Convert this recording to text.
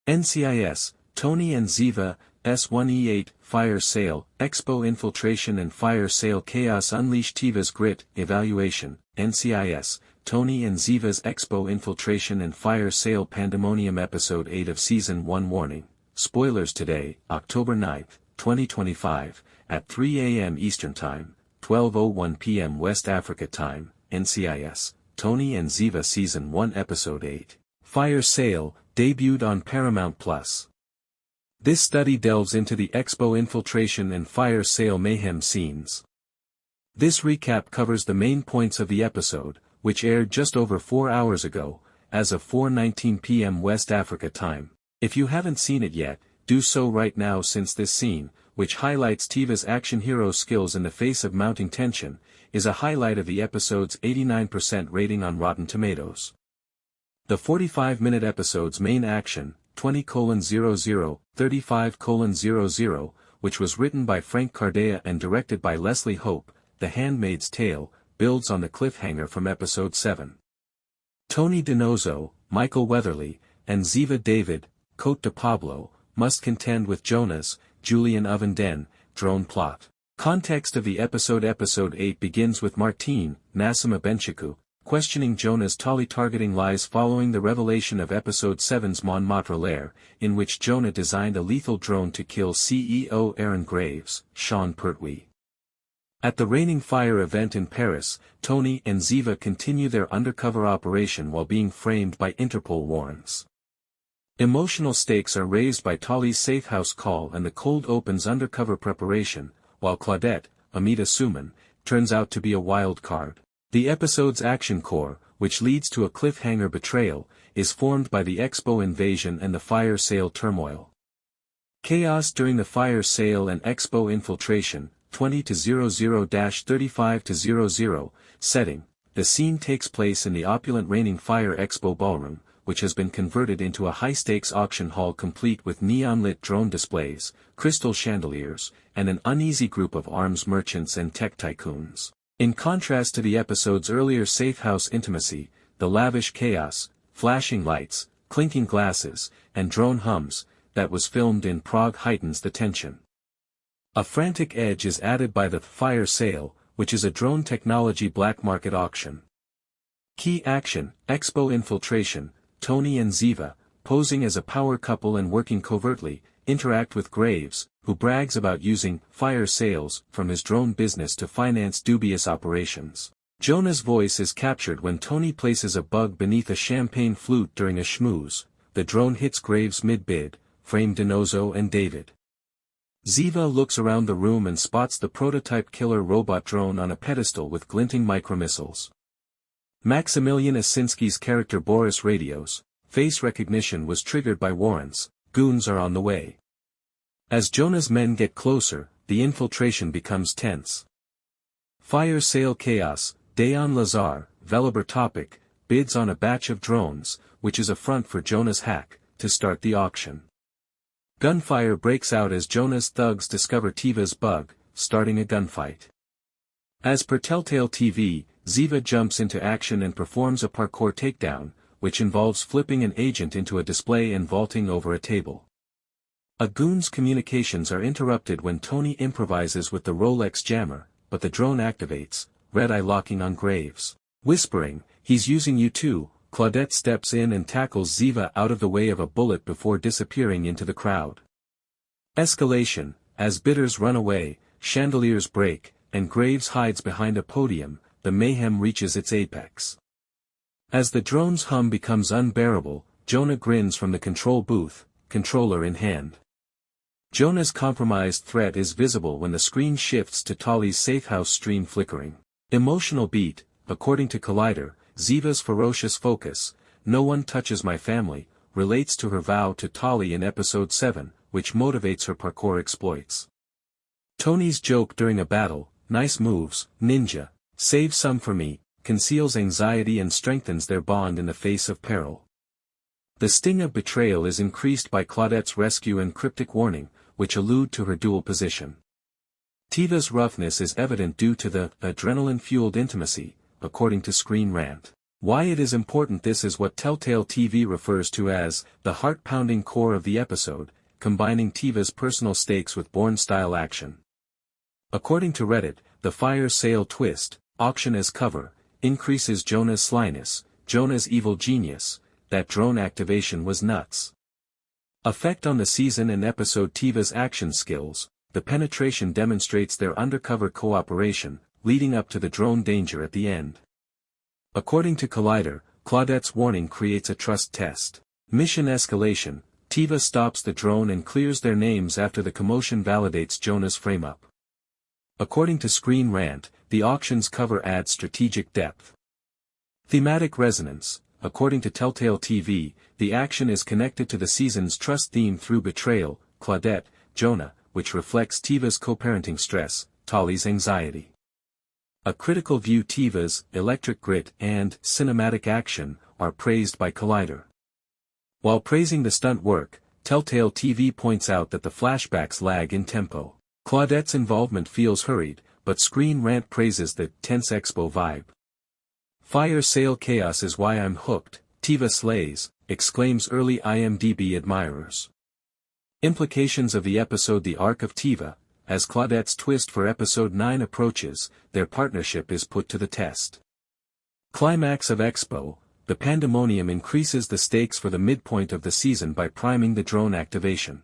NCIS, Tony and Ziva, S1XE8, Fire Sale, Expo Infiltration and Fire Sale Chaos Unleash Tiva's Grit, Evaluation, NCIS, Tony and Ziva's Expo Infiltration and Fire Sale Pandemonium Episode 8 of Season 1 Warning, spoilers today, October 9, 2025, at 3 a.m. Eastern Time, 12:01 p.m. West Africa Time, NCIS, Tony and Ziva Season 1 Episode 8, Fire Sale, debuted on Paramount+. This study delves into the Expo Infiltration and Fire Sale mayhem scenes. This recap covers the main points of the episode, which aired just over 4 hours ago, as of 4:19 p.m. West Africa Time. If you haven't seen it yet, do so right now, since this scene, which highlights Tiva's action hero skills in the face of mounting tension, is a highlight of the episode's 89% rating on Rotten Tomatoes. The 45-minute episode's main action, 20:00, 35:00, which was written by Frank Cardea and directed by Leslie Hope, The Handmaid's Tale, builds on the cliffhanger from Episode 7. Tony DiNozzo, Michael Weatherly, and Ziva David, Cote de Pablo, must contend with Jonah's, Julian Ovenden, drone plot. Context of the episode. Episode 8 begins with Martine, Nassima Benchiku, questioning Jonah's Tali targeting lies following the revelation of Episode 7's Montmartre Lair, in which Jonah designed a lethal drone to kill CEO Aaron Graves, Sean Pertwee. At the Raining Fire event in Paris, Tony and Ziva continue their undercover operation while being framed by Interpol warrants. Emotional stakes are raised by Tali's safehouse call and the cold open's undercover preparation, while Claudette, Amita Suman, turns out to be a wild card. The episode's action core, which leads to a cliffhanger betrayal, is formed by the Expo invasion and the fire sale turmoil. Chaos during the fire sale and Expo infiltration, 20:00-35:00, setting. The scene takes place in the opulent Raining Fire Expo ballroom, which has been converted into a high-stakes auction hall complete with neon-lit drone displays, crystal chandeliers, and an uneasy group of arms merchants and tech tycoons. In contrast to the episode's earlier safehouse intimacy, the lavish chaos, flashing lights, clinking glasses, and drone hums, that was filmed in Prague heightens the tension. A frantic edge is added by the fire sale, which is a drone technology black market auction. Key action, Expo infiltration, Tony and Ziva, posing as a power couple and working covertly, interact with Graves, who brags about using fire sales from his drone business to finance dubious operations. Jonah's voice is captured when Tony places a bug beneath a champagne flute during a schmooze. The drone hits Graves mid-bid, frame DiNozzo and David. Ziva looks around the room and spots the prototype killer robot drone on a pedestal with glinting micromissiles. Maximilian Asinski's character Boris radios, face recognition was triggered by warrants, goons are on the way. As Jonah's men get closer, the infiltration becomes tense. Fire sale chaos, Dejan Lazar, Velibor Topic, bids on a batch of drones, which is a front for Jonah's hack, to start the auction. Gunfire breaks out as Jonah's thugs discover Tiva's bug, starting a gunfight. As per Telltale TV, Ziva jumps into action and performs a parkour takedown, which involves flipping an agent into a display and vaulting over a table. A goon's communications are interrupted when Tony improvises with the Rolex jammer, but the drone activates, red-eye locking on Graves. Whispering, "He's using you too," Claudette steps in and tackles Ziva out of the way of a bullet before disappearing into the crowd. Escalation, as bidders run away, chandeliers break, and Graves hides behind a podium, the mayhem reaches its apex. As the drone's hum becomes unbearable, Jonah grins from the control booth, controller in hand. Jonah's compromised threat is visible when the screen shifts to Tali's safehouse stream flickering. Emotional beat, according to Collider, Ziva's ferocious focus, "No one touches my family," relates to her vow to Tali in Episode 7, which motivates her parkour exploits. Tony's joke during a battle, "Nice moves, ninja, save some for me," conceals anxiety and strengthens their bond in the face of peril. The sting of betrayal is increased by Claudette's rescue and cryptic warning, which allude to her dual position. Tiva's roughness is evident due to the adrenaline-fueled intimacy, according to Screen Rant. Why it is important. This is what Telltale TV refers to as the heart-pounding core of the episode, combining Tiva's personal stakes with Bourne-style action. According to Reddit, the fire sale twist, auction as cover, increases Jonah's slyness, Jonah's evil genius, that drone activation was nuts. Effect on the season and episode. Tiva's action skills, the penetration demonstrates their undercover cooperation, leading up to the drone danger at the end. According to Collider, Claudette's warning creates a trust test. Mission escalation, Tiva stops the drone and clears their names after the commotion validates Jonah's frame-up. According to Screen Rant, the auction's cover adds strategic depth. Thematic resonance, according to Telltale TV, the action is connected to the season's trust theme through betrayal, Claudette, Jonah, which reflects Tiva's co-parenting stress, Tali's anxiety. A critical view. Tiva's electric grit and cinematic action are praised by Collider. While praising the stunt work, Telltale TV points out that the flashbacks lag in tempo. Claudette's involvement feels hurried, but Screen Rant praises the tense Expo vibe. Fire sale chaos is why I'm hooked, Tiva slays, exclaims early IMDb admirers. Implications of the episode. The arc of Tiva, as Claudette's twist for episode 9 approaches, their partnership is put to the test. Climax of Expo, the pandemonium increases the stakes for the midpoint of the season by priming the drone activation.